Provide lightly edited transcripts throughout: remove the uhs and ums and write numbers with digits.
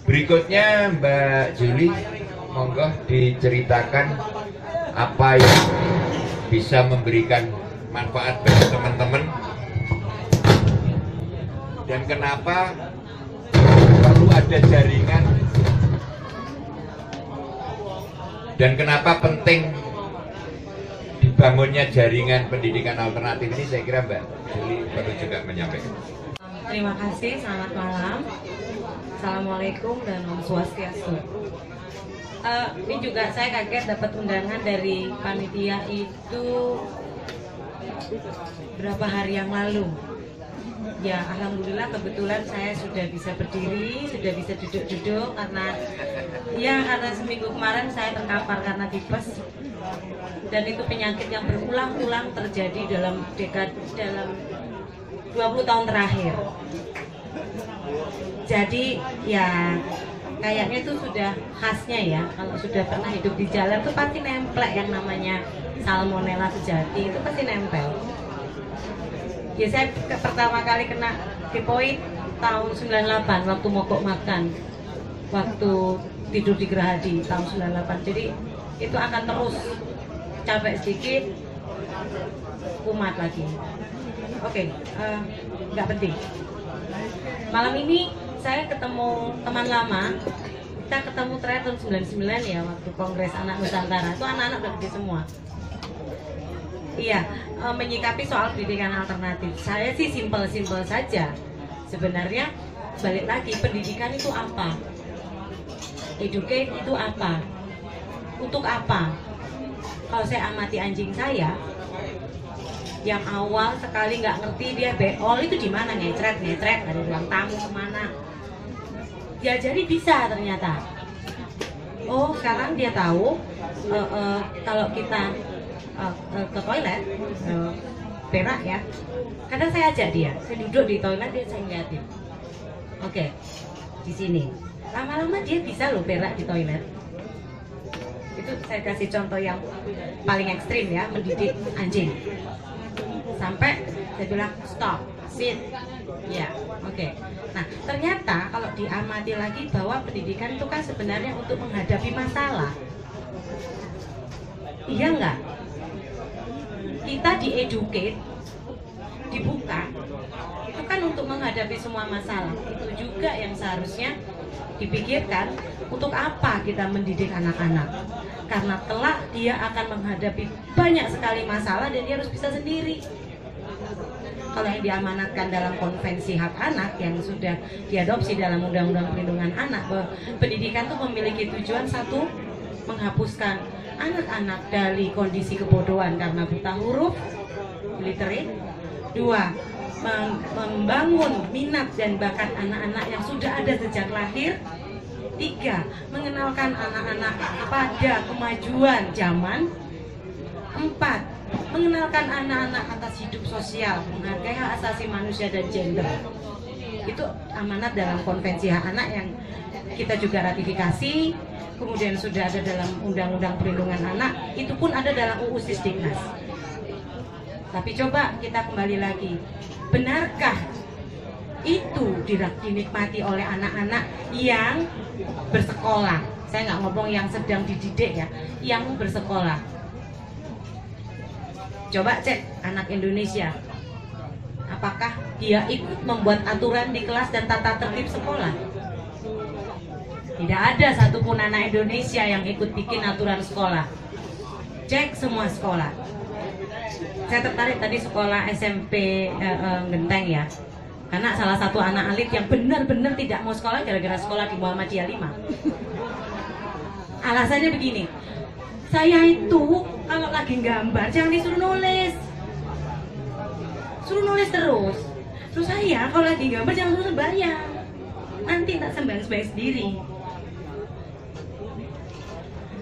Berikutnya Mbak Juli, monggo diceritakan apa yang bisa memberikan manfaat bagi teman-teman dan kenapa perlu ada jaringan dan kenapa penting dibangunnya jaringan pendidikan alternatif ini. Saya kira Mbak Juli perlu juga menyampaikan. Terima kasih, selamat malam. Assalamualaikum dan Om Swastiastu. Ini juga saya kaget dapat undangan dari panitia itu berapa hari yang lalu. Ya, alhamdulillah kebetulan saya sudah bisa berdiri, sudah bisa duduk-duduk karena seminggu kemarin saya terkapar karena tipes. Dan itu penyakit yang berulang-ulang terjadi dalam 20 tahun terakhir. Jadi ya kayaknya itu sudah khasnya ya, kalau sudah pernah hidup di jalan tuh pasti nemplek yang namanya salmonella sejati, itu pasti nempel. Ya saya pertama kali kena tipoid tahun 98 waktu mogok makan, waktu tidur di Gerahadi tahun 98. Jadi itu akan terus, capek sedikit kumat lagi. Oke, nggak penting. Malam ini saya ketemu teman lama. Kita ketemu terakhir tahun 99 ya, waktu Kongres Anak Nusantara. Itu anak-anak udah gede semua. Iya, menyikapi soal pendidikan alternatif. Saya sih simpel-simpel saja. Sebenarnya balik lagi, pendidikan itu apa? Educate itu apa? Untuk apa? Kalau saya amati anjing saya, yang awal sekali nggak ngerti dia beol itu di mana, ngecret dari ruang tamu kemana, diajari bisa ternyata. Oh sekarang dia tahu kalau kita ke toilet berak ya, kadang saya ajak dia, saya duduk di toilet, dia saya ngeliatin. Oke, di sini lama-lama dia bisa loh berak di toilet. Itu saya kasih contoh yang paling ekstrim ya, mendidik anjing. Sampai saya bilang stop, sit, ya, oke. Nah ternyata kalau diamati lagi bahwa pendidikan itu kan sebenarnya untuk menghadapi masalah. Iya nggak? Kita di-educate, dibuka, itu kan untuk menghadapi semua masalah. Itu juga yang seharusnya dipikirkan, untuk apa kita mendidik anak-anak. Karena kelak dia akan menghadapi banyak sekali masalah dan dia harus bisa sendiri. Kalau yang diamanatkan dalam konvensi hak anak yang sudah diadopsi dalam undang-undang perlindungan anak, bahwa pendidikan itu memiliki tujuan satu, menghapuskan anak-anak dari kondisi kebodohan karena buta huruf, illiterate. Dua, membangun minat dan bakat anak-anak yang sudah ada sejak lahir. Tiga, mengenalkan anak-anak pada kemajuan zaman. Empat, mengenalkan anak-anak atas hidup sosial, menghargai hak asasi manusia dan gender. Itu amanat dalam konvensi hak anak yang kita juga ratifikasi, kemudian sudah ada dalam undang-undang perlindungan anak, itu pun ada dalam UU Sisdiknas. Tapi coba kita kembali lagi, benarkah itu dinikmati oleh anak-anak yang bersekolah? Saya nggak ngomong yang sedang dididik ya, yang bersekolah. Coba cek anak Indonesia, apakah dia ikut membuat aturan di kelas dan tata tertib sekolah? Tidak ada satupun anak Indonesia yang ikut bikin aturan sekolah. Cek semua sekolah. Saya tertarik tadi sekolah SMP Genteng ya, karena salah satu anak alit yang benar-benar tidak mau sekolah gara-gara sekolah di Muhammadiyah 5. Alasannya begini, saya itu kalau lagi gambar jangan disuruh nulis, suruh nulis terus. Terus saya kalau lagi gambar jangan suruh sembahyang, nanti tak sembahyang sendiri.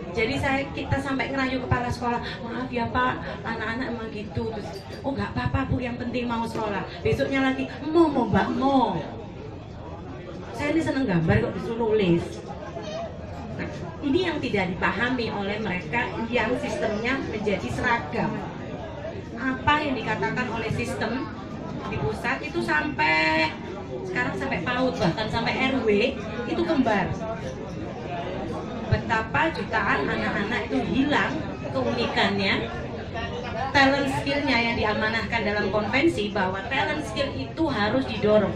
Jadi kita sampai ngerayu kepala sekolah, maaf ya Pak, anak-anak emang gitu. Terus, oh nggak apa-apa Bu, yang penting mau sekolah. Besoknya lagi, mau Mbak mau. Saya ini seneng gambar kok disuruh nulis. Nah, ini yang tidak dipahami oleh mereka yang sistemnya menjadi seragam. Apa yang dikatakan oleh sistem di pusat itu sampai sekarang sampai PAUD, bahkan sampai RW itu kembar. Betapa jutaan anak-anak itu hilang keunikannya, talent skillnya yang diamanahkan dalam konvensi, bahwa talent skill itu harus didorong,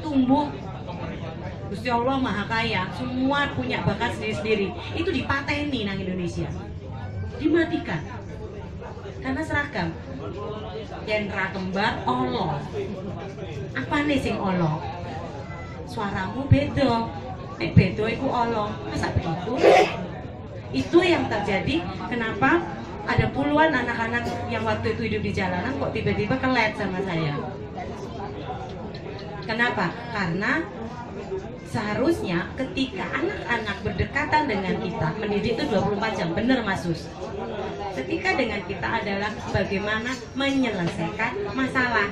tumbuh. Gusti Allah Maha Kaya, semua punya bakat sendiri-sendiri. Itu dipateni nang Indonesia, dimatikan karena seragam. Yen ra kembar Allah. Apa nih sing Allah? Suaramu beda. Nek beda iku Allah. Masa begitu? Itu yang terjadi. Kenapa ada puluhan anak-anak yang waktu itu hidup di jalanan kok tiba-tiba kelet sama saya? Kenapa? Karena seharusnya ketika anak-anak berdekatan dengan kita, mendidik itu 24 jam, bener Mas Sus. Ketika dengan kita adalah bagaimana menyelesaikan masalah.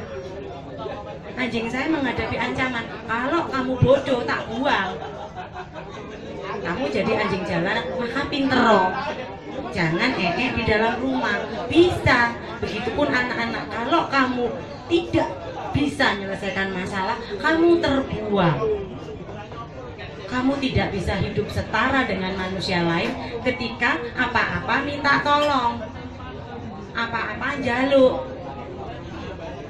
Anjing saya menghadapi ancaman, kalau kamu bodoh tak buang. Kamu jadi anjing jalanan, maka pinter. Jangan di dalam rumah. Bisa. Begitupun anak-anak, kalau kamu tidak bisa menyelesaikan masalah, kamu terbuang. Kamu tidak bisa hidup setara dengan manusia lain ketika apa-apa minta tolong, apa-apa jaluk.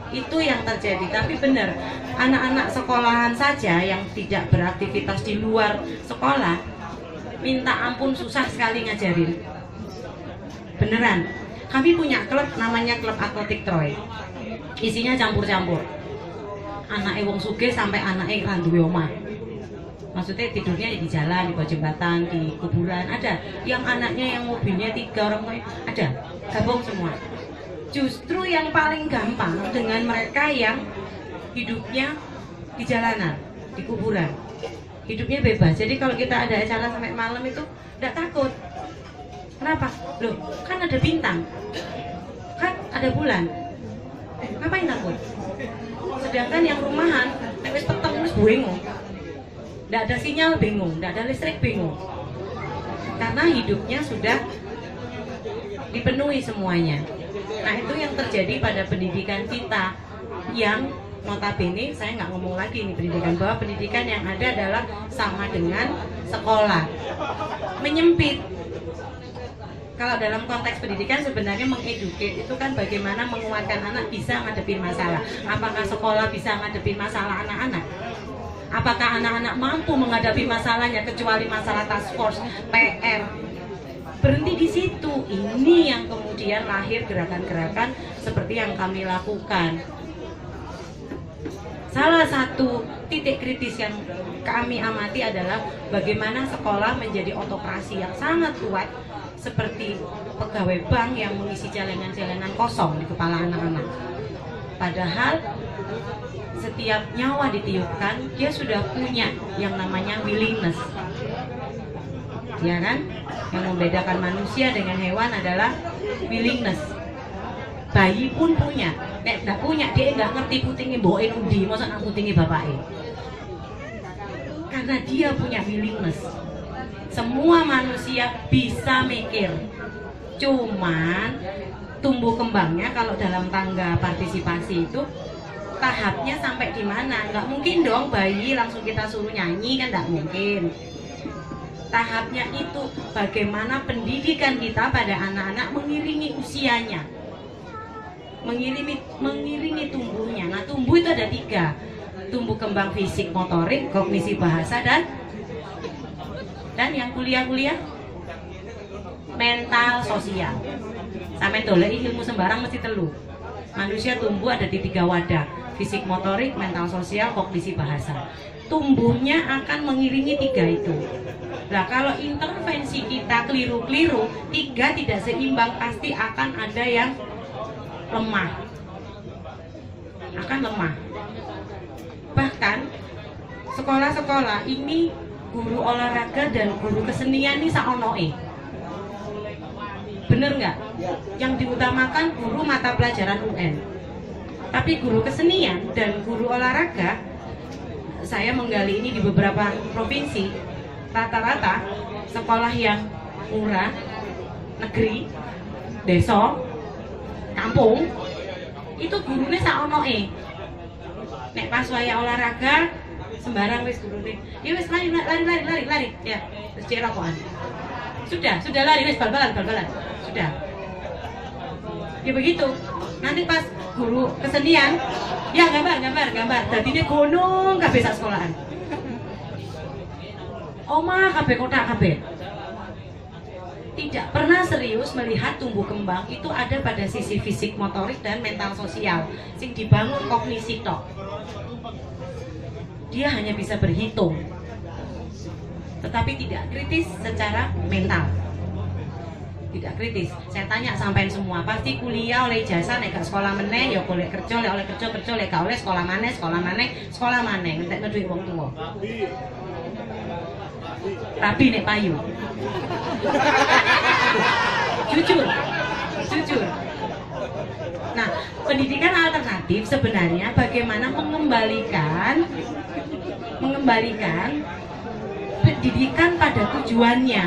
Itu yang terjadi. Tapi benar, anak-anak sekolahan saja yang tidak beraktivitas di luar sekolah, minta ampun susah sekali ngajarin. Beneran. Kami punya klub namanya Klub Atletik Troy. Isinya campur-campur. Anaknya wong sugih sampai anaknya ra duwe omah. Maksudnya tidurnya di jalan, di bawah jembatan, di kuburan, ada. Yang anaknya yang mobilnya 3 orang tuanya, ada. Gabung semua. Justru yang paling gampang dengan mereka yang hidupnya di jalanan, di kuburan. Hidupnya bebas. Jadi kalau kita ada acara sampai malam itu tidak takut. Kenapa? Loh, kan ada bintang. Kan ada bulan. Ngapain takut? Sedangkan yang rumahan, wis peteng wis bingung. Tidak ada sinyal bingung, tidak ada listrik bingung. Karena hidupnya sudah dipenuhi semuanya. Nah itu yang terjadi pada pendidikan kita, yang notabene saya nggak ngomong lagi nih pendidikan, bahwa pendidikan yang ada adalah sama dengan sekolah, menyempit. Kalau dalam konteks pendidikan sebenarnya mengeduket itu kan bagaimana menguatkan anak bisa ngadepin masalah. Apakah sekolah bisa ngadepin masalah anak-anak? Apakah anak-anak mampu menghadapi masalahnya kecuali masalah task force, PR? Berhenti di situ. Ini yang kemudian lahir gerakan-gerakan seperti yang kami lakukan. Salah satu titik kritis yang kami amati adalah bagaimana sekolah menjadi otokrasi yang sangat kuat, seperti pegawai bank yang mengisi jalanan-jalanan kosong di kepala anak-anak. Padahal setiap nyawa ditiupkan, dia sudah punya yang namanya willingness. Ya kan? Yang membedakan manusia dengan hewan adalah willingness. Bayi pun punya. Nek nggak punya, dia nggak ngerti putingnya bawain undi, masa nak putingnya bapaknya. Karena dia punya willingness. Semua manusia bisa mikir. Cuman tumbuh kembangnya kalau dalam tangga partisipasi itu tahapnya sampai di mana? Nggak mungkin dong bayi langsung kita suruh nyanyi, kan nggak mungkin. Tahapnya itu bagaimana pendidikan kita pada anak-anak mengiringi usianya, mengiringi tumbuhnya. Nah tumbuh itu ada 3, tumbuh kembang fisik, motorik, kognisi bahasa, dan yang kuliah-kuliah mental sosial. Sampai dolei ilmu sembarang mesti telu. Manusia tumbuh ada di 3 wadah, fisik, motorik, mental sosial, kognisi bahasa. Tumbuhnya akan mengiringi 3 itu. Nah kalau intervensi kita keliru-keliru, 3 tidak seimbang, pasti akan ada yang lemah. Akan lemah. Bahkan sekolah-sekolah ini guru olahraga dan guru kesenian ini saonoe. Bener nggak? Yang diutamakan guru mata pelajaran UN. Tapi guru kesenian dan guru olahraga, saya menggali ini di beberapa provinsi, rata-rata sekolah yang murah, negeri, desa, kampung, itu gurunya saonoe. Nek pas waya olahraga, sembarang wis gurune. Ya wis lari ya. Terus dia rokokan. Sudah lari wis bal-balan. Sudah. Ya begitu. Nanti pas guru kesenian, ya gambar. Dadine gunung kabeh sak sekolahan. Oma kabeh kotak kabeh. Tidak pernah serius melihat tumbuh kembang itu ada pada sisi fisik, motorik, dan mental sosial sing dibangun kognisi tok. Dia hanya bisa berhitung, tetapi tidak kritis secara mental. Tidak kritis. Saya tanya sampean semua, pasti kuliah oleh ijazah, nek gak sekolah meneh ya golek kerja, oleh kerja, lek gak oleh sekolah maneh entekno duit wong tuwa. Rabi nek payu. Jujur. Nah, pendidikan alternatif sebenarnya bagaimana mengembalikan pendidikan pada tujuannya,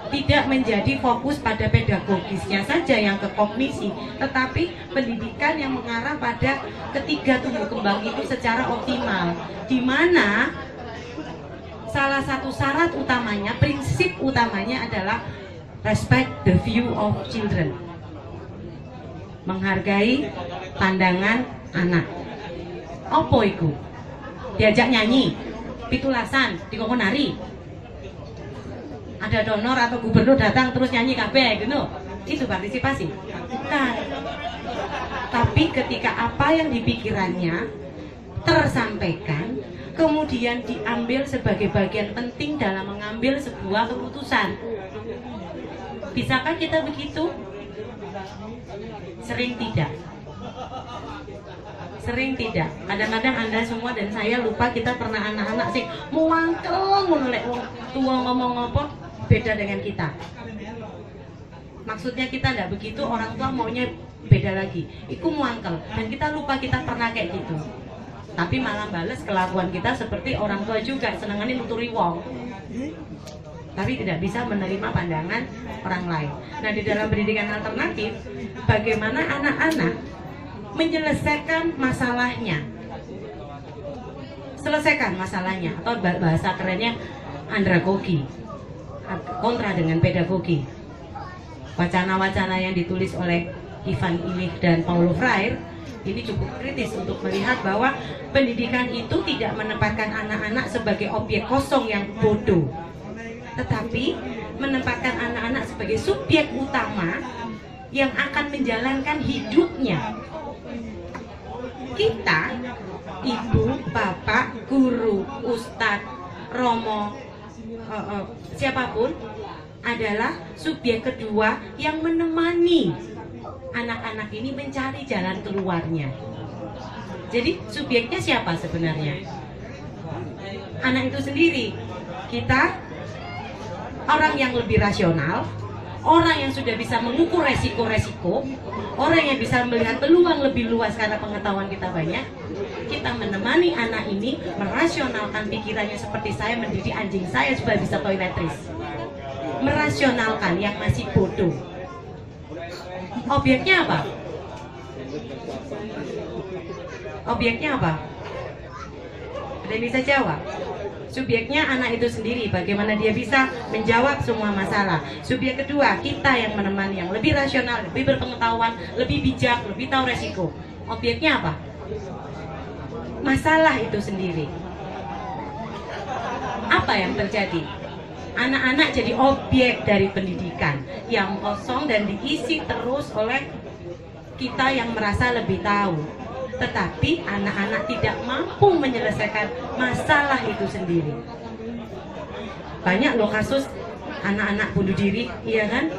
tidak menjadi fokus pada pedagogisnya saja yang ke kognisi, tetapi pendidikan yang mengarah pada ketiga tumbuh kembang itu secara optimal, di mana salah satu syarat utamanya, prinsip utamanya adalah respect the view of children, menghargai pandangan anak. Apa iku? Diajak nyanyi, pitulasan, dikongkon nari, ada donor atau gubernur datang terus nyanyi kabeh gitu, itu partisipasi? Bukan. Tapi ketika apa yang dipikirannya tersampaikan, kemudian diambil sebagai bagian penting dalam mengambil sebuah keputusan. Bisakah kita begitu? Sering tidak. Kadang-kadang Anda semua dan saya lupa kita pernah anak-anak sih muangkel ngono lek wong tua ngomong apa beda dengan kita. Maksudnya kita enggak begitu, orang tua maunya beda lagi. Iku muangkel dan kita lupa kita pernah kayak gitu. Tapi malah bales kelakuan kita seperti orang tua juga, senengannya nuturi wong, tapi tidak bisa menerima pandangan orang lain. Nah, di dalam pendidikan alternatif, bagaimana anak-anak menyelesaikan masalahnya, atau bahasa kerennya andragogi, kontra dengan pedagogi. Wacana-wacana yang ditulis oleh Ivan Illich dan Paulo Freire ini cukup kritis untuk melihat bahwa pendidikan itu tidak menempatkan anak-anak sebagai objek kosong yang bodoh, tetapi menempatkan anak-anak sebagai subjek utama yang akan menjalankan hidupnya. Kita, ibu, bapak, guru, ustadz, romo, siapapun adalah subjek kedua yang menemani anak-anak ini mencari jalan keluarnya. Jadi subjeknya siapa sebenarnya? Anak itu sendiri. Kita orang yang lebih rasional, orang yang sudah bisa mengukur resiko-resiko, orang yang bisa melihat peluang lebih luas karena pengetahuan kita banyak. Kita menemani anak ini merasionalkan pikirannya seperti saya mendidik anjing saya supaya bisa toiletris. Merasionalkan yang masih bodoh. Objeknya apa? Ada yang bisa jawab? Subjeknya anak itu sendiri, bagaimana dia bisa menjawab semua masalah. Subjek kedua, kita yang menemani, yang lebih rasional, lebih berpengetahuan, lebih bijak, lebih tahu resiko. Objeknya apa? Masalah itu sendiri. Apa yang terjadi? Anak-anak jadi objek dari pendidikan yang kosong dan diisi terus oleh kita yang merasa lebih tahu. Tetapi anak-anak tidak mampu menyelesaikan masalah itu sendiri. Banyak loh kasus anak-anak bunuh diri, iya kan?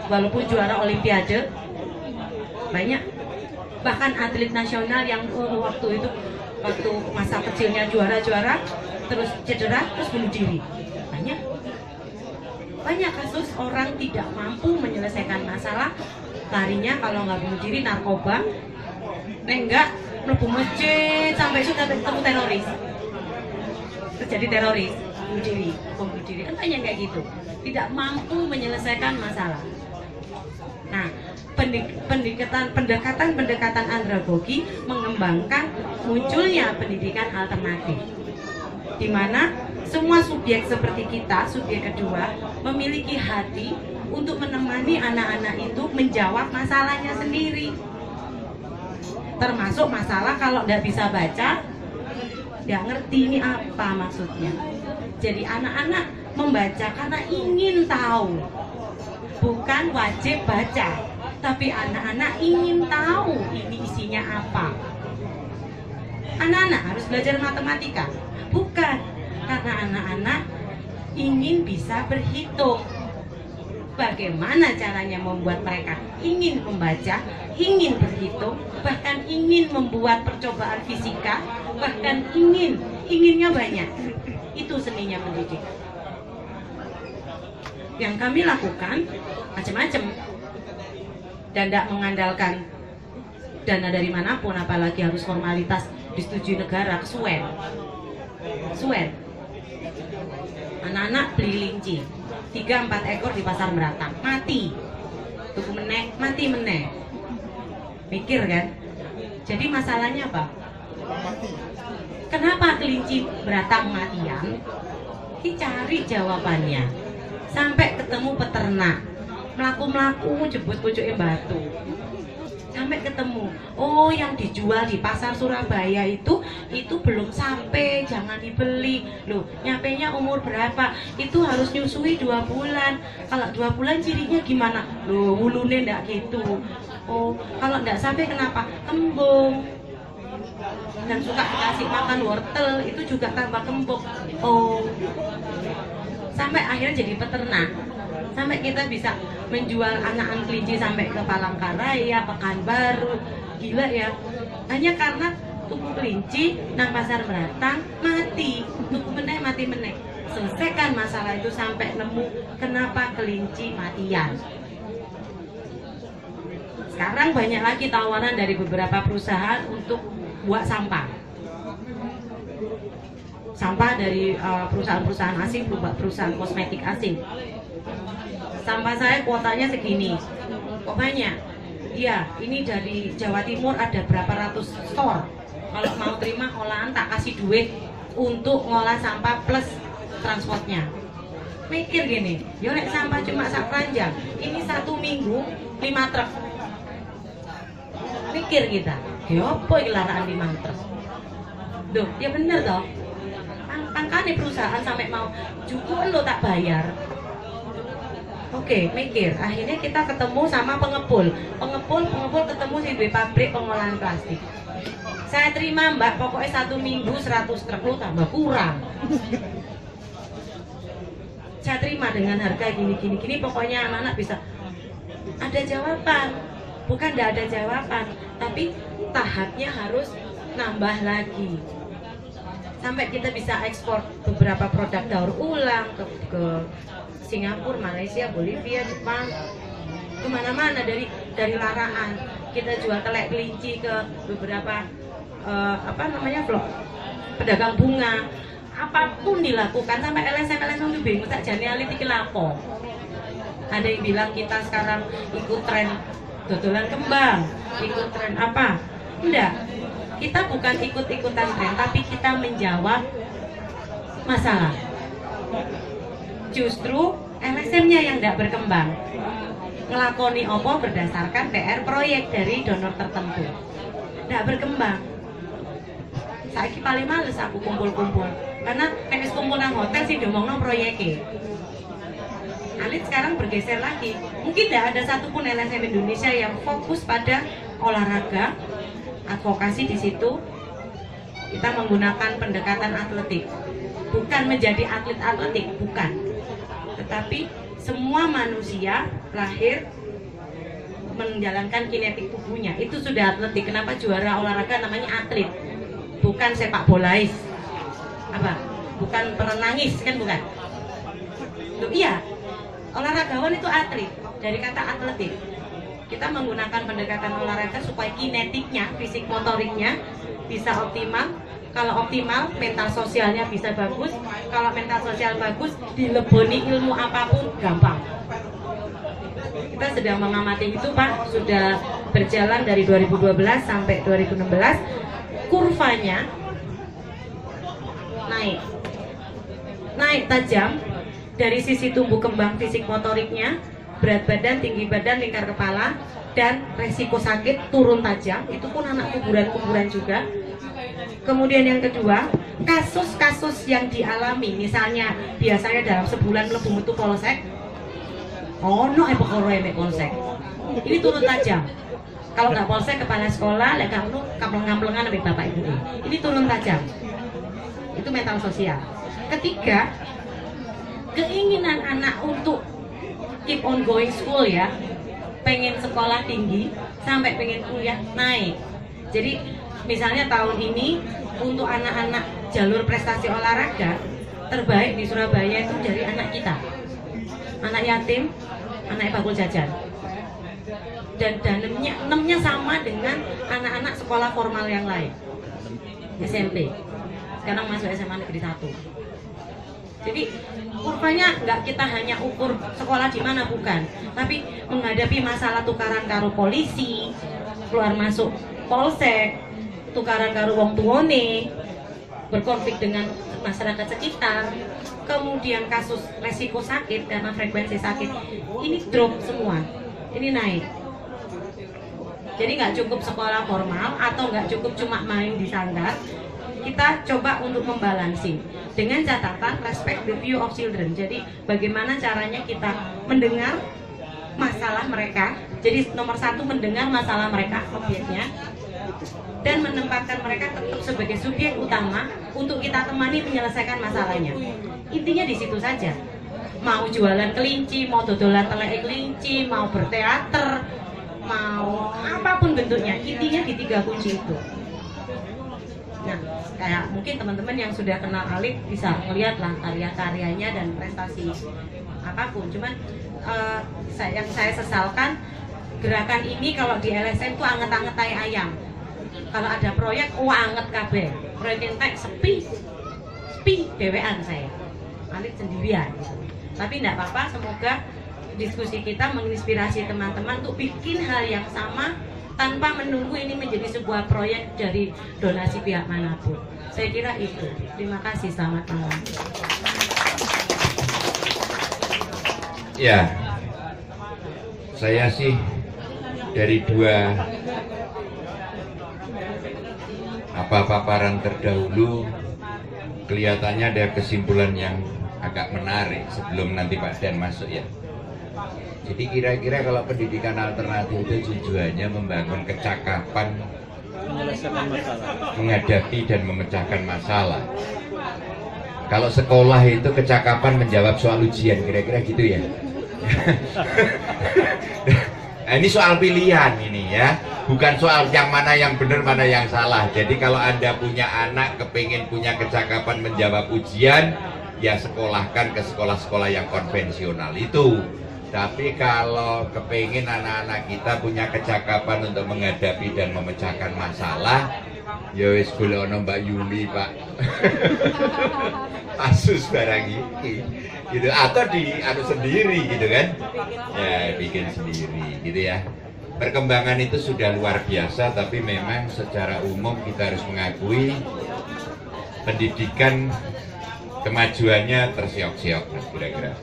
Walaupun juara olimpiade, banyak. Bahkan atlet nasional yang waktu masa kecilnya juara-juara, terus cedera, terus bunuh diri. Banyak kasus orang tidak mampu menyelesaikan masalah, larinya kalau nggak bunuh diri narkoba, enggak mlebu masjid sampai sudah ketemu teroris, terjadi teroris, bunuh diri kan banyak kayak gitu, tidak mampu menyelesaikan masalah. Nah, pendekatan andragogi mengembangkan munculnya pendidikan alternatif. di mana semua subjek seperti kita, subjek kedua, memiliki hati untuk menemani anak-anak itu menjawab masalahnya sendiri. Termasuk masalah kalau nggak bisa baca, nggak ngerti ini apa maksudnya. Jadi anak-anak membaca karena ingin tahu, bukan wajib baca, tapi anak-anak ingin tahu ini isinya apa. Anak-anak harus belajar matematika, bukan karena anak-anak ingin bisa berhitung. Bagaimana caranya membuat mereka ingin membaca, ingin berhitung, bahkan ingin membuat percobaan fisika, bahkan inginnya banyak. Itu seninya mendidik. Yang kami lakukan macam-macam dan tidak mengandalkan dana dari manapun, apalagi harus formalitas disetujui negara. Kesuwen. Anak-anak beli linci 3-4 ekor di pasar Meratang, mati. Tuku meneh, mati meneh. Mikir kan? Jadi masalahnya apa? Kenapa kelinci Meratang matian? Dicari jawabannya. Sampai ketemu peternak, melaku-melaku jebut pucuke batu. Sampai ketemu, oh yang dijual di pasar Surabaya itu belum sampai, jangan dibeli. Loh, nyampenya umur berapa? Itu harus nyusui 2 bulan. Kalau 2 bulan cirinya gimana? Loh, wulune ndak gitu. Oh, kalau ndak sampai kenapa? Kembung. Dan suka dikasih makan wortel, itu juga tambah kembung. Oh, sampai akhirnya jadi peternak. Sampai kita bisa menjual anak-anak kelinci sampai ke Palangkaraya, Pekanbaru. Gila ya. Hanya karena tuku kelinci nang pasar Meratang mati, tuku meneh mati meneh. Selesaikan masalah itu sampai nemu kenapa kelinci matian. Sekarang banyak lagi tawaran dari beberapa perusahaan untuk buat sampah. Sampah dari perusahaan-perusahaan asing, perusahaan kosmetik asing. Sampah saya kuotanya segini. Kok banyak? Iya, ini dari Jawa Timur ada berapa ratus store. Kalau mau terima olahan tak kasih duit untuk ngolah sampah plus transportnya. Mikir gini, yo nek sampah cuma sak keranjang, ini 1 minggu 5 truk. Mikir kita, ya apa iki laraan 5 truk? Duh, ya bener toh. Angkane perusahaan sampai mau cukup lo tak bayar. Oke, mikir. Akhirnya kita ketemu sama pengepul ketemu si dua pabrik pengolahan plastik. Saya terima mbak, pokoknya 1 minggu 100 truk, lo tambah kurang. Saya terima dengan harga gini, pokoknya anak-anak bisa. Ada jawaban, bukan tidak ada jawaban, tapi tahapnya harus nambah lagi. Sampai kita bisa ekspor beberapa produk daur ulang ke Singapura, Malaysia, Bolivia, Jepang, kemana-mana dari larangan. Kita jual telek kelinci ke beberapa vlog pedagang bunga. Apapun dilakukan sampai LSM itu bingung tak jane alit iki lapo. Ada yang bilang kita sekarang ikut tren dodolan kembang, ikut tren apa? Enggak. Kita bukan ikut-ikutan tren, tapi kita menjawab masalah. Justru LSM-nya yang tidak berkembang. Ngelakoni opo berdasarkan PR proyek dari donor tertentu. Tidak berkembang. Saiki paling males aku kumpul-kumpul. Karena tenis kumpul nang hotel sih diomongno proyeknya. Alit sekarang bergeser lagi. Mungkin tidak ada satupun LSM Indonesia yang fokus pada olahraga, advokasi di situ. Kita menggunakan pendekatan atletik. Bukan menjadi atlet atletik, bukan. Tetapi semua manusia lahir menjalankan kinetik tubuhnya. Itu sudah atletik. Kenapa juara olahraga namanya atlet? Bukan sepak bolais. Apa? Bukan perenangis, kan bukan? Loh, iya. Olahragawan itu atlet. Dari kata atletik. Kita menggunakan pendekatan olahraga supaya kinetiknya, fisik motoriknya bisa optimal. Kalau optimal, mental sosialnya bisa bagus. Kalau mental sosial bagus, dileboni ilmu apapun gampang. Kita sedang mengamati itu, Pak. Sudah berjalan dari 2012 sampai 2016. Kurvanya naik. naik tajam dari sisi tumbuh kembang fisik motoriknya, berat badan, tinggi badan, lingkar kepala, dan resiko sakit turun tajam. Itu pun anak kuburan-kuburan juga. Kemudian yang kedua, kasus-kasus yang dialami, misalnya biasanya dalam sebulan mlebu metu polsek, ono perkara mek polsek, ini turun tajam. Kalau nggak polsek, kepala sekolah, lek kamu kamplang-kamplengan sampai bapak ibu, ini turun tajam. Itu mental sosial. Ketiga, keinginan anak untuk keep on going school ya, pengen sekolah tinggi sampai pengen kuliah naik. Jadi misalnya tahun ini untuk anak-anak jalur prestasi olahraga terbaik di Surabaya itu dari anak kita, anak yatim, anak bakul jajan. Dan danemnya sama dengan anak-anak sekolah formal yang lain, SMP. Sekarang masuk SMA Negeri 1. Jadi kurvanya nggak kita hanya ukur sekolah di mana, bukan, tapi menghadapi masalah tukaran karo polisi, keluar masuk polsek, tukaran karo wong tuone, berkonflik dengan masyarakat sekitar, kemudian kasus resiko sakit karena frekuensi sakit ini drop semua, ini naik. Jadi nggak cukup sekolah formal atau nggak cukup cuma main di sanggar. Kita coba untuk membalansi dengan catatan respect the view of children. Jadi bagaimana caranya kita mendengar masalah mereka. Jadi nomor satu, mendengar masalah mereka, objeknya, dan menempatkan mereka sebagai subjek utama untuk kita temani menyelesaikan masalahnya. Intinya di situ saja. Mau jualan kelinci, mau dodolan telek kelinci, mau berteater, mau apapun bentuknya, intinya di 3 kunci itu. Nah, kayak mungkin teman-teman yang sudah kenal Alif bisa melihat lah karya-karyanya dan prestasi apapun. Cuman yang saya sesalkan, gerakan ini kalau di LSM tuh anget-anget tai ayam. Kalau ada proyek, anget kabeh. Proyek entek sepi dewean saya. Alif sendirian. Tapi enggak apa-apa, semoga diskusi kita menginspirasi teman-teman untuk bikin hal yang sama tanpa menunggu ini menjadi sebuah proyek dari donasi pihak manapun. Saya kira itu. Terima kasih, selamat malam. Ya, saya sih dari 2 paparan terdahulu kelihatannya ada kesimpulan yang agak menarik sebelum nanti Pak Dan masuk ya. Jadi kira-kira kalau pendidikan alternatif itu tujuannya membangun kecakapan menyelesaikan masalah, menghadapi dan memecahkan masalah. Kalau sekolah itu kecakapan menjawab soal ujian, kira-kira gitu ya. Nah, ini soal pilihan ini ya, bukan soal yang mana yang benar mana yang salah. Jadi kalau Anda punya anak kepingin punya kecakapan menjawab ujian, ya sekolahkan ke sekolah-sekolah yang konvensional itu. Tapi kalau kepingin anak-anak kita punya kecakapan untuk menghadapi dan memecahkan masalah, ya wis boleh ono Mbak Yuli Pak Asus barang ini gitu, atau di sendiri gitu kan ya, bikin sendiri gitu ya. Perkembangan itu sudah luar biasa, tapi memang secara umum kita harus mengakui pendidikan kemajuannya tersiok-siok kira-kira,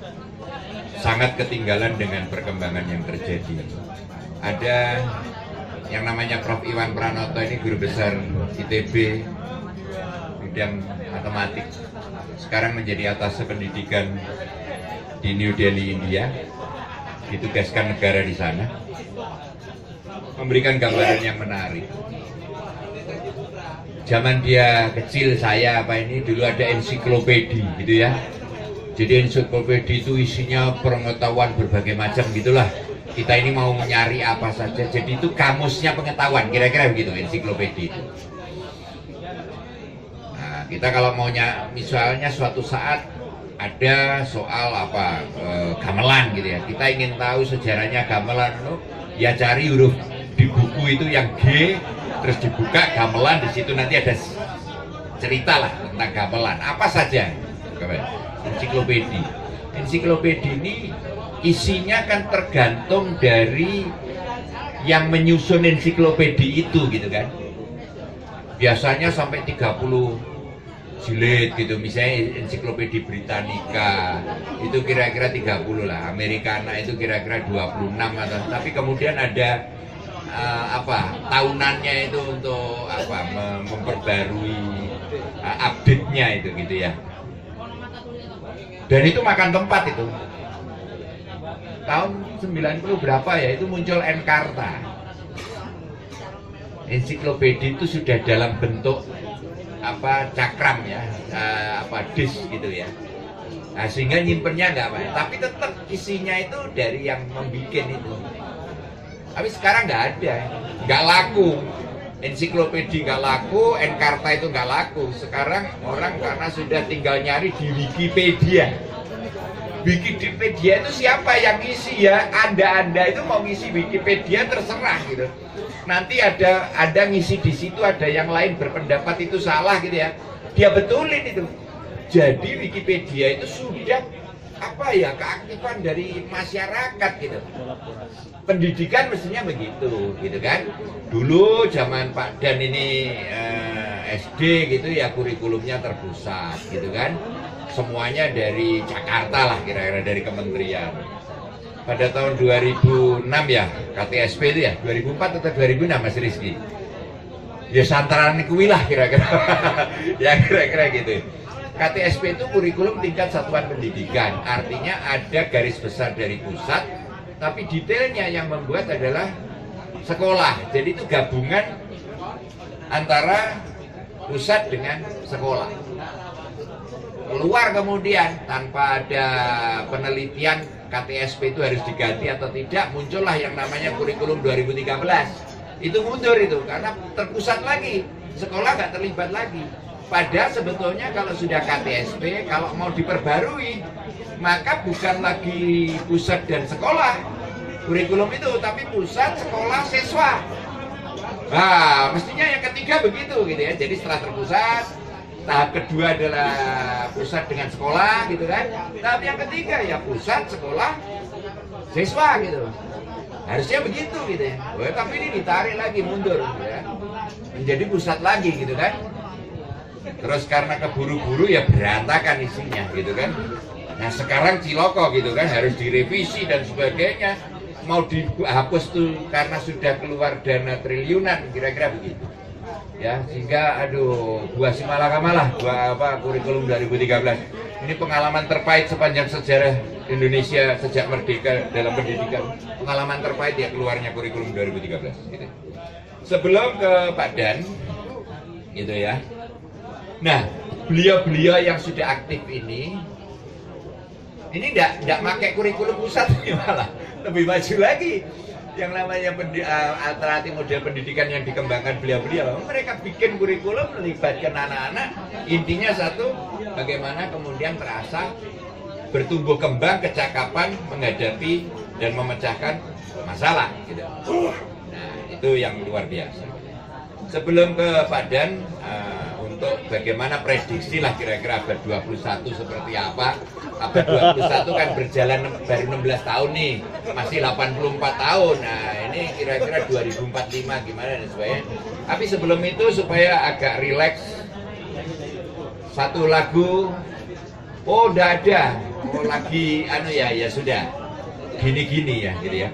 sangat ketinggalan dengan perkembangan yang terjadi. Ada yang namanya Prof. Iwan Pranoto, ini guru besar ITB bidang matematik, sekarang menjadi atas pendidikan di New Delhi, India, ditugaskan negara di sana, memberikan gambaran yang menarik. Zaman dia kecil, saya dulu ada ensiklopedi gitu ya. Jadi ensiklopedi itu isinya pengetahuan berbagai macam gitulah. Kita ini mau mencari apa saja, jadi itu kamusnya pengetahuan, kira-kira begitu ensiklopedi itu. Nah, kita kalau maunya misalnya suatu saat ada soal gamelan gitu ya, kita ingin tahu sejarahnya gamelan, ya cari huruf di buku itu yang G, terus dibuka gamelan, di situ nanti ada cerita lah tentang gamelan apa saja. Ensiklopedi. Ensiklopedi ini isinya kan tergantung dari yang menyusun ensiklopedi itu gitu kan. Biasanya sampai 30 jilid gitu, misalnya ensiklopedia Britannica itu kira-kira 30 lah, Americana itu kira-kira 26 atau, tapi kemudian ada tahunannya itu untuk memperbarui update-nya itu gitu ya. Dan itu makan tempat itu. Tahun 90 berapa ya itu muncul Encarta. Ensiklopedia itu sudah dalam bentuk cakram ya, disk gitu ya. Nah, sehingga nyimpennya nggak apa, tapi tetap isinya itu dari yang membikin itu. Tapi sekarang nggak ada, nggak laku. Ensiklopedia nggak laku, Encarta itu nggak laku. Sekarang orang karena sudah tinggal nyari di Wikipedia. Wikipedia itu siapa yang ngisi ya? Anda itu mau ngisi Wikipedia terserah gitu. Nanti ada ngisi di situ, ada yang lain berpendapat itu salah gitu ya. Dia betulin itu. Jadi Wikipedia itu sudah keaktifan dari masyarakat gitu. Pendidikan mestinya begitu gitu kan. Dulu zaman Pak Dan ini SD gitu ya, kurikulumnya terpusat gitu kan. Semuanya dari Jakarta lah kira-kira, dari kementerian. Pada tahun 2006 ya, KTSP itu ya, 2004 atau 2006 Mas Rizky. Ya santaran kuilah kira-kira. Ya kira-kira gitu. KTSP itu kurikulum tingkat satuan pendidikan, artinya ada garis besar dari pusat, tapi detailnya yang membuat adalah sekolah. Jadi itu gabungan antara pusat dengan sekolah. Keluar kemudian tanpa ada penelitian KTSP itu harus diganti atau tidak, muncullah yang namanya kurikulum 2013. Itu mundur itu karena terpusat lagi, sekolah nggak terlibat lagi. Padahal sebetulnya kalau sudah KTSP, kalau mau diperbarui, maka bukan lagi pusat dan sekolah kurikulum itu, tapi pusat, sekolah, siswa. Nah, mestinya yang ketiga begitu gitu ya. Jadi setelah terpusat, tahap kedua adalah pusat dengan sekolah gitu kan. Tahap yang ketiga ya pusat, sekolah, siswa gitu. Harusnya begitu gitu ya. Tapi ini ditarik lagi mundur gitu ya. Menjadi pusat lagi gitu kan. Terus karena keburu-buru ya berantakan isinya gitu kan. Nah sekarang ciloko gitu kan, harus direvisi dan sebagainya. Mau dihapus tuh karena sudah keluar dana triliunan, kira-kira begitu. Ya sehingga buah si malakamalah, kurikulum 2013. Ini pengalaman terpahit sepanjang sejarah Indonesia sejak merdeka dalam pendidikan. Pengalaman terpahit ya keluarnya kurikulum 2013 gitu. Sebelum ke Pak Dan gitu ya. Nah, beliau-beliau yang sudah aktif ini enggak pakai kurikulum pusat malah lebih maju lagi. Yang namanya alternatif model pendidikan yang dikembangkan beliau-beliau, mereka bikin kurikulum melibatkan anak-anak. Intinya satu, bagaimana kemudian terasa bertumbuh kembang kecakapan menghadapi dan memecahkan masalah gitu. Nah, itu yang luar biasa. Sebelum ke Pak Dan, untuk bagaimana prediksi lah kira-kira abad 21 seperti apa. Abad 21 kan berjalan baru 16 tahun nih, masih 84 tahun. Nah ini kira-kira 2045 gimana dan sebagainya. Tapi sebelum itu supaya agak rileks, satu lagu, udah ada, lagi ya sudah, gini-gini ya gitu ya.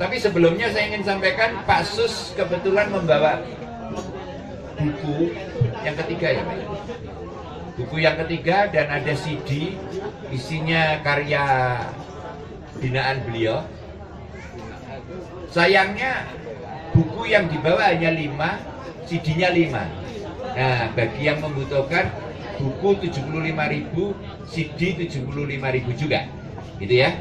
Tapi sebelumnya saya ingin sampaikan Pak Sus kebetulan membawa buku yang ketiga ya Pak. Buku yang ketiga dan ada CD isinya karya binaan beliau. Sayangnya buku yang dibawa hanya 5, CD-nya 5. Nah, bagi yang membutuhkan buku 75.000, CD 75.000 juga. Gitu ya.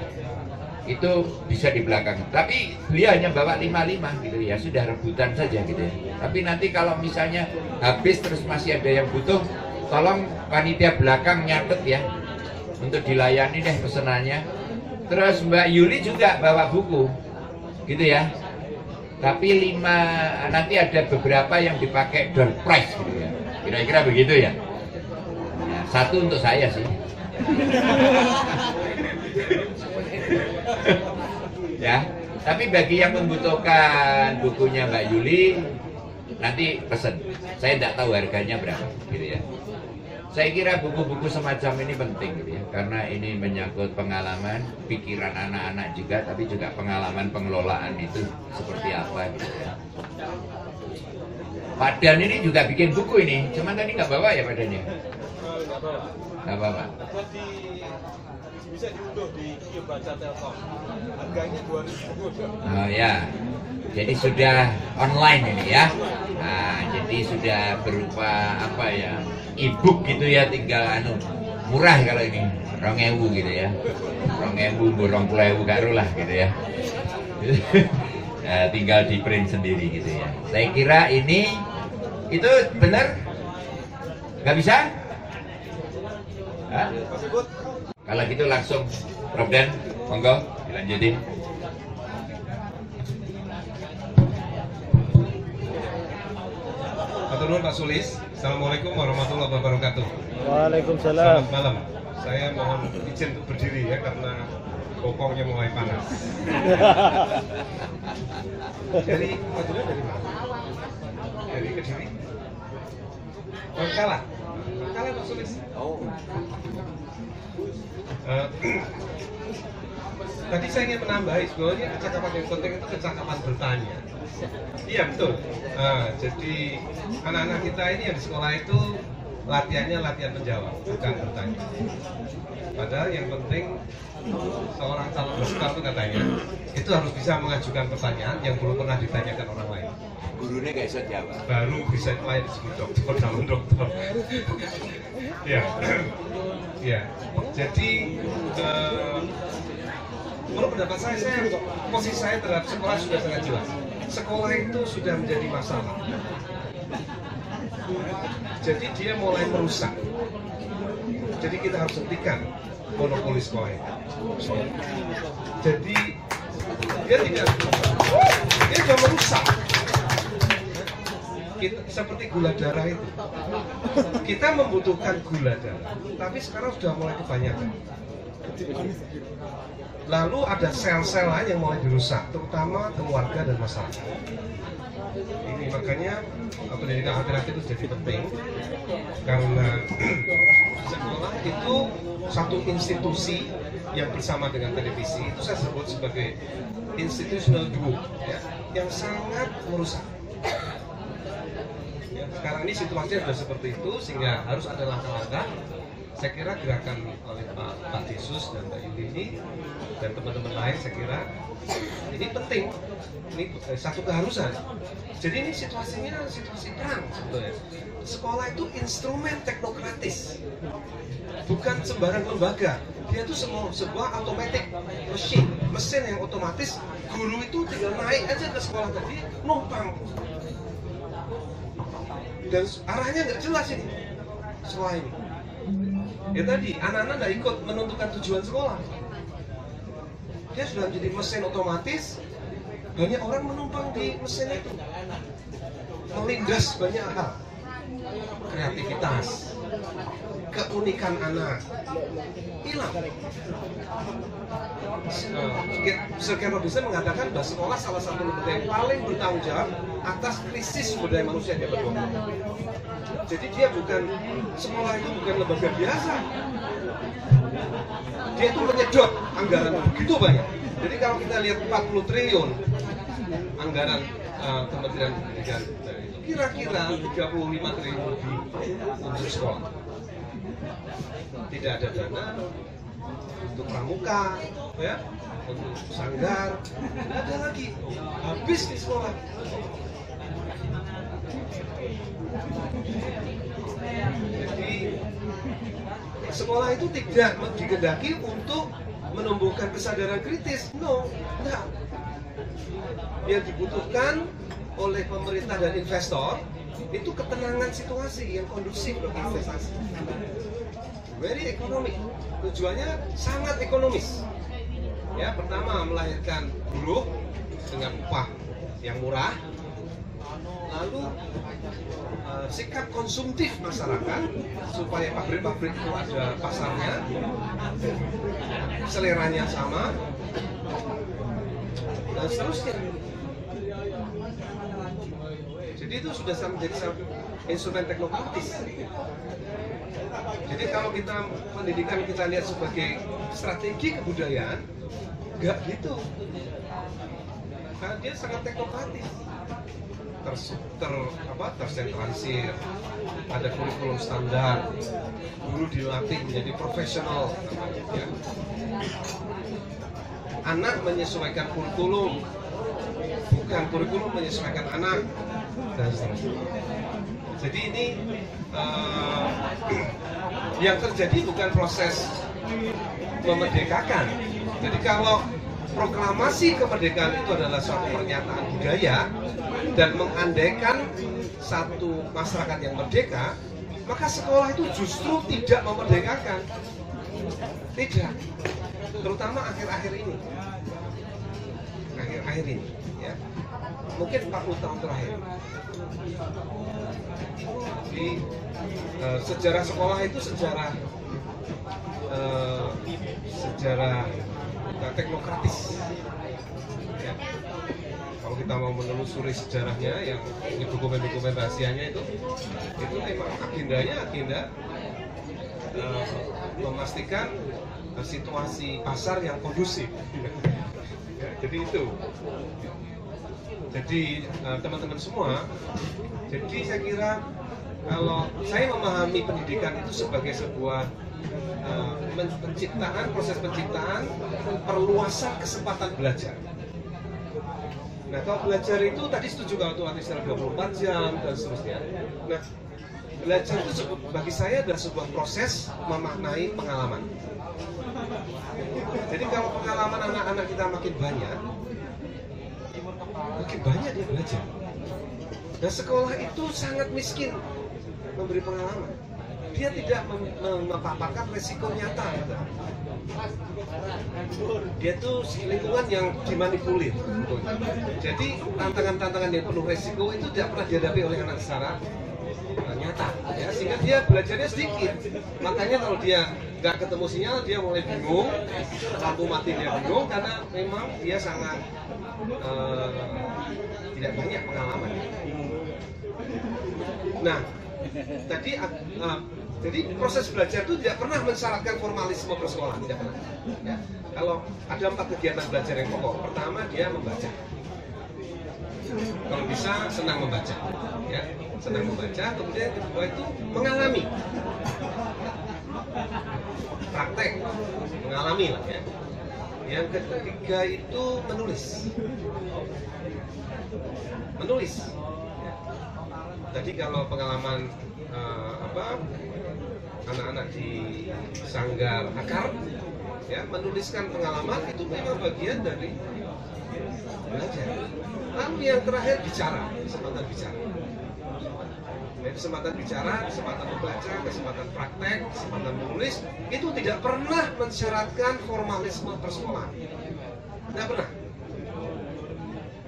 Itu bisa di belakang. Tapi beliau hanya bawa 55 gitu ya, sudah rebutan saja gitu ya. Tapi nanti kalau misalnya habis terus masih ada yang butuh, tolong panitia belakang nyatet ya untuk dilayani deh pesenannya. Terus Mbak Yuli juga bawa buku gitu ya. Tapi 5 nanti ada beberapa yang dipakai door prize gitu ya. Kira-kira begitu ya. Nah, satu untuk saya sih. Ya, tapi bagi yang membutuhkan bukunya Mbak Yuli nanti pesen. Saya tidak tahu harganya berapa gitu ya. Saya kira buku-buku semacam ini penting gitu ya, karena ini menyangkut pengalaman, pikiran anak-anak juga, tapi juga pengalaman pengelolaan itu seperti apa gitu ya. Pak Dan ini juga bikin buku ini, cuman tadi nggak bawa ya Pak Dan ya? Nggak bawa. Bisa diunduh di Kiyo Baca Telkom. Harganya 2.000. Oh ya, jadi sudah online ini ya. Nah, jadi sudah berupa apa ya, e-book gitu ya, tinggal murah kalau ini 2.000 gitu ya. 2.000 20.000 karo lah gitu ya. Nah, tinggal di print sendiri gitu ya. Saya kira ini itu benar? Nggak bisa? Hah? Kalau gitu langsung Prof Dan, monggo dilanjutin. Matur nuwun Pak Sulis. Assalamualaikum warahmatullahi wabarakatuh. Waalaikumsalam. Selamat malam. Saya mohon izin untuk berdiri ya karena bokongnya mulai panas. Dari Madura dari mana? Dari Kediri. Bangkalan. Bangkalan Pak Sulis. Oh. Tadi saya ingin menambahi sebenarnya kecakapan yang penting itu kecakapan bertanya. Iya betul. Jadi anak-anak kita ini yang di sekolah itu latihannya latihan menjawab, bukan bertanya. Padahal yang penting seorang calon dokter itu katanya itu harus bisa mengajukan pertanyaan yang belum pernah ditanyakan orang lain. Gurunya gak bisa jawab. Baru bisa lain disebut dokter, calon dokter. Ya, ya. Jadi menurut pendapat saya posisi saya terhadap sekolah sudah sangat jelas. Sekolah itu sudah menjadi masalah. Jadi dia mulai merusak. Jadi kita harus hentikan monopoli sekolah itu. Jadi dia sudah merusak. Seperti gula darah itu. Kita membutuhkan gula darah, tapi sekarang sudah mulai kebanyakan. Lalu ada sel-sel lain yang mulai dirusak, terutama keluarga dan masyarakat. Ini makanya pendidikan alternatif itu jadi penting karena sekolah itu satu institusi yang bersama dengan televisi itu saya sebut sebagai institutional duo ya, yang sangat merusak. Ya, sekarang ini situasinya sudah seperti itu sehingga harus ada langkah-langkah. Saya kira gerakan oleh Pak Yesus dan Mbak Yuli ini dan teman-teman lain saya kira ini penting, ini satu keharusan. Jadi ini situasinya situasi perang sebetulnya. Sekolah itu instrumen teknokratis, bukan sembarang lembaga. Dia itu sebuah automatic mesin yang otomatis. Guru itu tinggal naik aja ke sekolah tadi, numpang. Dan arahnya nggak jelas ini sekolah ini. Ya tadi, anak-anak nggak ikut menentukan tujuan sekolah. Dia sudah menjadi mesin otomatis, banyak orang menumpang di mesin itu. Melindas banyak hal. Kreativitas, keunikan anak, hilang. Sir Ken Robinson mengatakan bahwa sekolah salah satu lembaga yang paling bertanggung jawab atas krisis sumber daya manusia di abad 20. Jadi dia bukan, sekolah itu bukan lembaga biasa. Dia itu menyedot anggaran begitu banyak. Jadi kalau kita lihat 40 triliun anggaran Kementerian Pendidikan, kira-kira 35 triliun lebih untuk sekolah. Tidak ada dana untuk pramuka, ya, untuk sanggar, tidak ada lagi. Habis di sekolah. Jadi sekolah itu tidak dikehendaki untuk menumbuhkan kesadaran kritis, no, enggak. Yang dibutuhkan oleh pemerintah dan investor itu ketenangan situasi yang kondusif bagi investasi. Very economic, tujuannya sangat ekonomis. Ya, pertama melahirkan buruh dengan upah yang murah. Lalu sikap konsumtif masyarakat supaya pabrik-pabrik itu ada pasarnya, seleranya sama, dan seterusnya. Jadi itu sudah menjadi instrumen teknokratis. Jadi kalau kita pendidikan kita lihat sebagai strategi kebudayaan, nggak gitu. Karena dia sangat teknokratis, tersentralisir, ada kurikulum standar, guru dilatih menjadi profesional, ya. Anak menyesuaikan kurikulum, bukan kurikulum menyesuaikan anak, dan seterusnya. Jadi ini yang terjadi bukan proses memerdekakan. Jadi kalau proklamasi kemerdekaan itu adalah suatu pernyataan budaya dan mengandaikan satu masyarakat yang merdeka, maka sekolah itu justru tidak memerdekakan. Tidak. Terutama akhir-akhir ini. Akhir-akhir ini, ya. Mungkin 40 tahun terakhir. Jadi sejarah sekolah itu sejarah teknokratis. Ya. Kalau kita mau menelusuri sejarahnya, yang di dokumen-dokumen rahasianya itu memang agenda memastikan situasi pasar yang kondusif. Ya, jadi itu. Jadi teman-teman semua, jadi saya kira kalau saya memahami pendidikan itu sebagai sebuah proses penciptaan perluasan kesempatan belajar. Nah, kalau belajar itu tadi setuju kalau tuh artinya 24 jam dan seterusnya. Nah, belajar itu bagi saya adalah sebuah proses memaknai pengalaman. Jadi kalau pengalaman anak-anak kita makin banyak dia belajar. Dan sekolah itu sangat miskin memberi pengalaman. Dia tidak memaparkan resiko nyata. Dia tuh lingkungan yang dimanipulir. Jadi tantangan-tantangan yang penuh resiko itu tidak pernah dihadapi oleh anak secara nyata, ya, sehingga dia belajarnya sedikit. Makanya kalau dia nggak ketemu sinyal, dia mulai bingung, lampu mati dia bingung, karena memang dia sangat tidak banyak pengalaman. Nah, jadi proses belajar itu tidak pernah mensyaratkan formalisme persekolahan, tidak pernah. Ya. Kalau ada 4 kegiatan belajar yang pokok, pertama dia membaca. Kalau bisa senang membaca, ya, senang membaca. Kemudian kedua itu mengalami, praktek, mengalami lah, ya. Yang ketiga itu menulis. Tadi kalau pengalaman anak-anak di Sanggar Akar, ya, menuliskan pengalaman itu memang bagian dari belajar. Lalu yang terakhir bicara, kesempatan bicara. Kesempatan bicara, kesempatan membaca, kesempatan praktek, kesempatan menulis, itu tidak pernah mensyaratkan formalisme persekolahan. Tidak pernah.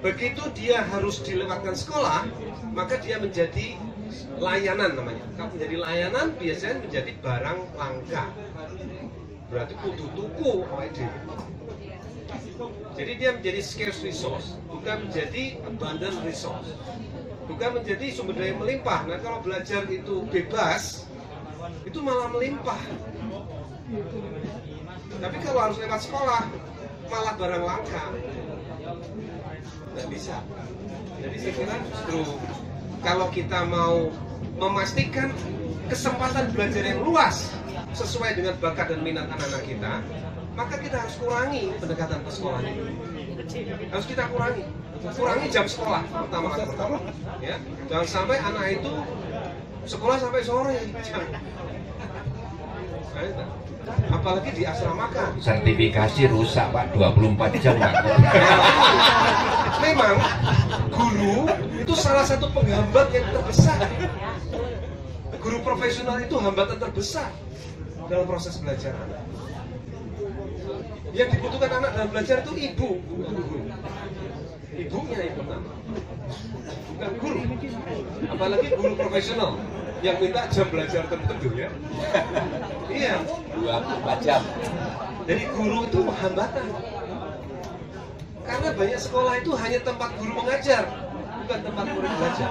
Begitu dia harus dilewatkan sekolah, maka dia menjadi layanan namanya. Kalau menjadi layanan biasanya menjadi barang langka. Berarti kudu tuku awake. Jadi dia menjadi scarce resource, bukan menjadi abundant resource. Bukan menjadi sumber daya melimpah. Nah, kalau belajar itu bebas, itu malah melimpah. Tapi kalau harus lewat sekolah, malah barang langka. Nggak bisa. Jadi saya kira justru kalau kita mau memastikan kesempatan belajar yang luas sesuai dengan bakat dan minat anak-anak kita, maka kita harus kurangi pendekatan ke sekolah ini. Harus kita kurangi jam sekolah pertama. Ya, jangan sampai anak itu sekolah sampai sore. Apalagi di asrama kan. Sertifikasi rusak Pak, 24 jam Pak. Memang guru itu salah satu penghambat yang terbesar. Guru profesional itu hambatan terbesar dalam proses belajar anak. Yang dibutuhkan anak dalam belajar itu ibu, bukan guru. Ibunya yang pertama, bukan guru. Apalagi guru profesional yang minta jam belajar tertentu, ya. Iya, 24 jam. Jadi guru itu hambatan. Karena banyak sekolah itu hanya tempat guru mengajar, bukan tempat murid belajar.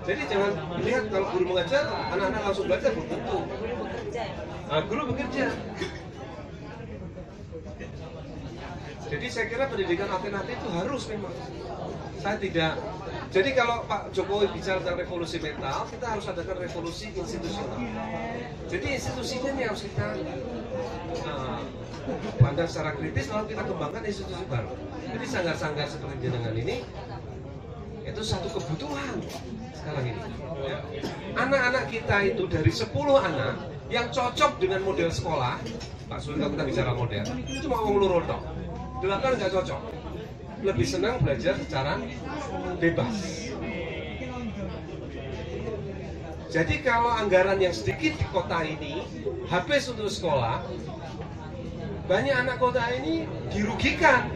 Jadi jangan lihat kalau guru mengajar, anak-anak langsung belajar, belum tentu. Guru bekerja. Jadi saya kira pendidikan alternatif itu harus memang. Saya tidak. Jadi kalau Pak Jokowi bicara tentang revolusi mental, kita harus adakan revolusi institusional. Jadi institusinya yang harus kita pandang secara kritis, lalu kita kembangkan institusi baru. Jadi sanggar-sanggar seperti jenengan ini itu satu kebutuhan sekarang ini. Ya. Anak-anak kita itu dari 10 anak yang cocok dengan model sekolah, Pak Suli kalau kita bicara model, itu cuma ngomong loro tok. 8 nggak cocok. Lebih senang belajar secara bebas. Jadi kalau anggaran yang sedikit di kota ini habis untuk sekolah, banyak anak kota ini dirugikan.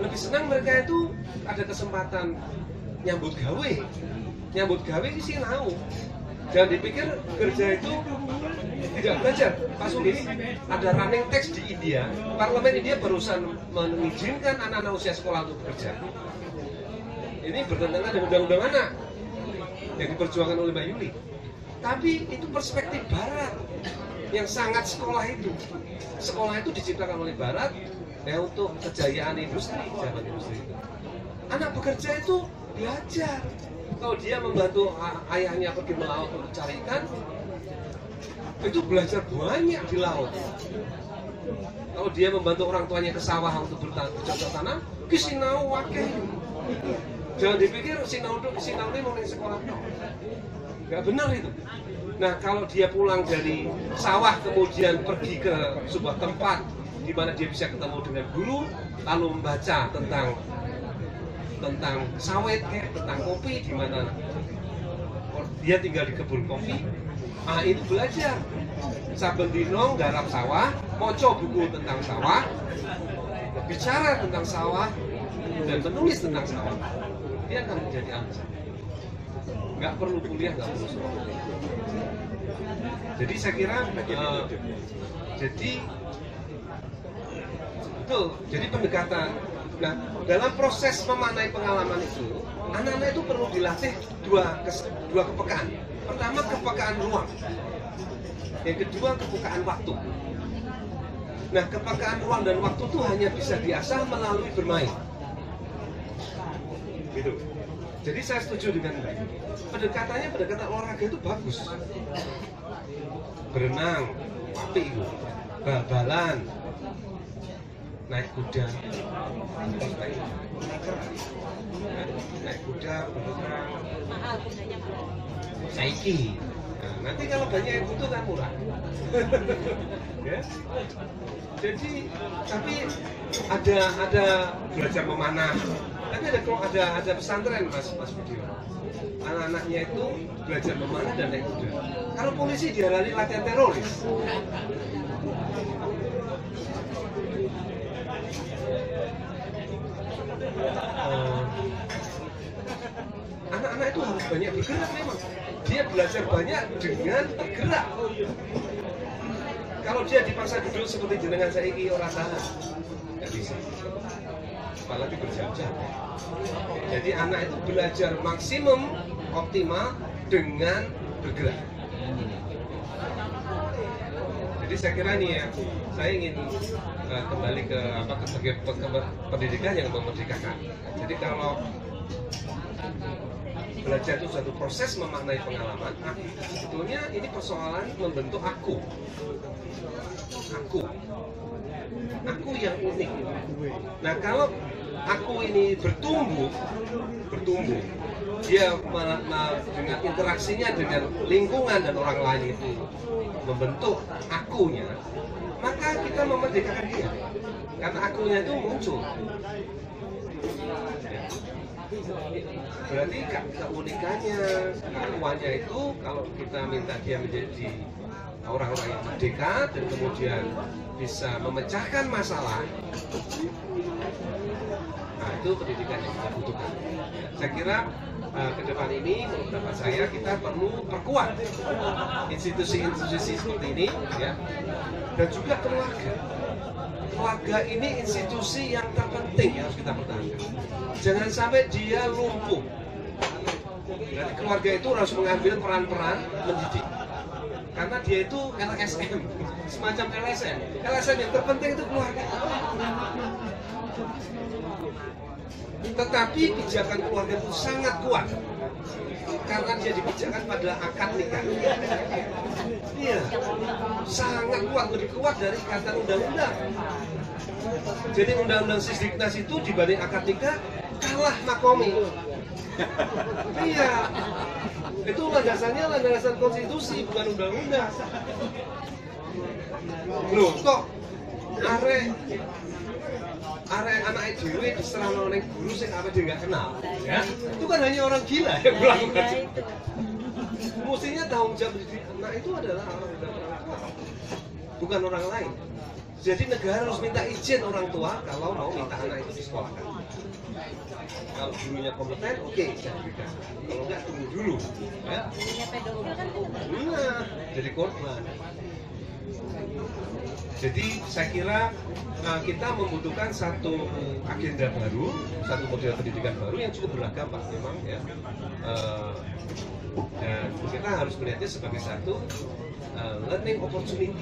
Lebih senang mereka itu ada kesempatan nyambut gawe. Nyambut gawe di sinau. Jangan dipikir kerja itu tidak belajar. Pak Suli, ada running text di India. Parlemen India barusan mengizinkan anak-anak usia sekolah untuk bekerja. Ini bertentangan dengan undang-undang anak yang diperjuangkan oleh Mbak Yuli. Tapi itu perspektif Barat yang sangat sekolah itu. Sekolah itu diciptakan oleh Barat ya untuk kejayaan industri, zaman industri itu. Anak bekerja itu belajar. Kalau dia membantu ayahnya pergi melaut untuk cari ikan, itu belajar banyak di laut. Kalau dia membantu orang tuanya ke sawah untuk bercocok tanam, ke sinau wakil. Jangan dipikir sinau ini mau di sekolah. Gak benar itu. Nah, kalau dia pulang dari sawah kemudian pergi ke sebuah tempat di mana dia bisa ketemu dengan guru, lalu membaca tentang sawit, tentang kopi, di mana dia tinggal di kebun kopi, itu belajar. Saben dino garap sawah, moco buku tentang sawah, bicara tentang sawah, dan menulis tentang sawah. Dia akan menjadi ahli. Nggak perlu kuliah, nggak perlu sekolah. Jadi saya kira, jadi pendekatan. Nah, dalam proses memaknai pengalaman itu, anak-anak itu perlu dilatih dua kepekaan. Pertama, kepekaan ruang. Yang kedua, kepekaan waktu. Nah, kepekaan ruang dan waktu itu hanya bisa diasah melalui bermain. Gitu. Jadi saya setuju dengan Mbak. Pendekatan olahraga itu bagus. Berenang, api itu, bal-balan, naik kuda, naik kuda, berenang, saiki. Nah, nanti kalau banyak yang butuh kan murah. Ya? Jadi, tapi ada belajar memanah. Tapi ada pesantren Mas Budi. Anak-anaknya itu belajar memanah dan naik kuda. Kalau polisi diarani latihan teroris. Anak-anak itu harus banyak bergerak memang. Dia belajar banyak dengan bergerak. Kalau dia dipaksa duduk seperti jenengan saiki ora tahan, nggak bisa. Apalagi berjam-jam. Jadi anak itu belajar maksimum optimal dengan bergerak. Jadi saya kira nih ya, saya ingin kembali ke pendidikan yang memerdekakan. Jadi kalau belajar itu suatu proses memaknai pengalaman, sebetulnya ini persoalan membentuk aku yang unik. Nah, kalau aku ini bertumbuh, dia dengan interaksinya dengan lingkungan dan orang lain itu membentuk akunya, maka kita memerdekakan dia, karena akunya itu muncul. Berarti keunikannya, keakuannya itu kalau kita minta dia menjadi orang-orang yang merdeka dan kemudian bisa memecahkan masalah, nah itu pendidikan yang kita butuhkan. Saya kira ke depan ini menurut pendapat saya kita perlu perkuat institusi-institusi seperti ini, ya, dan juga keluarga. Keluarga ini institusi yang terpenting yang harus kita pertahankan. Jangan sampai dia lumpuh. Berarti keluarga itu harus mengambil peran-peran mendidik. Karena dia itu LSM, semacam LSM. LSM yang terpenting itu keluarga. Tetapi pijakan keluarga itu sangat kuat karena dia dipijakan pada akad nikah. Iya, sangat kuat, lebih kuat dari ikatan undang-undang. Jadi undang-undang Sisdiknas itu dibanding akad nikah kalah makomi. Iya, itu landasannya landasan konstitusi bukan undang-undang. Loh, kok arek anak dewe diserah oleh guru sing apa dia nggak kenal, ya? Itu kan hanya orang gila yang melakukan. Mestinya tanggung jawab dididik anak itu adalah orang tua, bukan orang lain. Jadi negara harus minta izin orang tua kalau mau minta anak itu disekolahkan. Kalau gurunya kompeten, oke, sertifikat. Kalau nggak, tunggu dulu, ya. Nah, jadi korban. Jadi saya kira kita membutuhkan satu agenda baru, satu model pendidikan baru yang cukup beragam Pak, memang ya. Dan kita harus melihatnya sebagai satu learning opportunity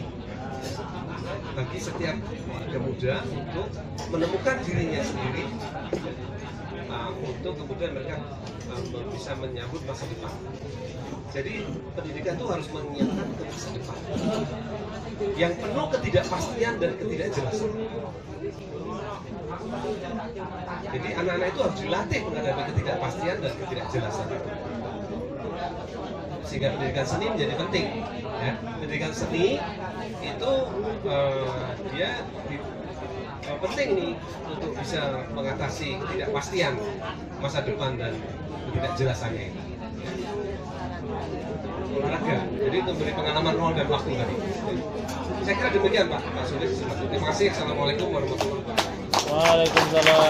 bagi setiap warga muda untuk menemukan dirinya sendiri, untuk kemudian mereka bisa menyambut masa depan. Jadi pendidikan itu harus menyiapkan ke masa depan yang penuh ketidakpastian dan ketidakjelasan. Jadi anak-anak itu harus dilatih menghadapi ketidakpastian dan ketidakjelasan. Sehingga pendidikan seni menjadi penting. Ya. Pendidikan seni itu penting nih untuk bisa mengatasi ketidakpastian masa depan dan ketidakjelasannya ini. Olahraga, jadi untuk memberi pengalaman ruang dan waktu tadi. Saya kira demikian Pak Sulis. Terima kasih. Assalamualaikum warahmatullahi wabarakatuh. Waalaikumsalam.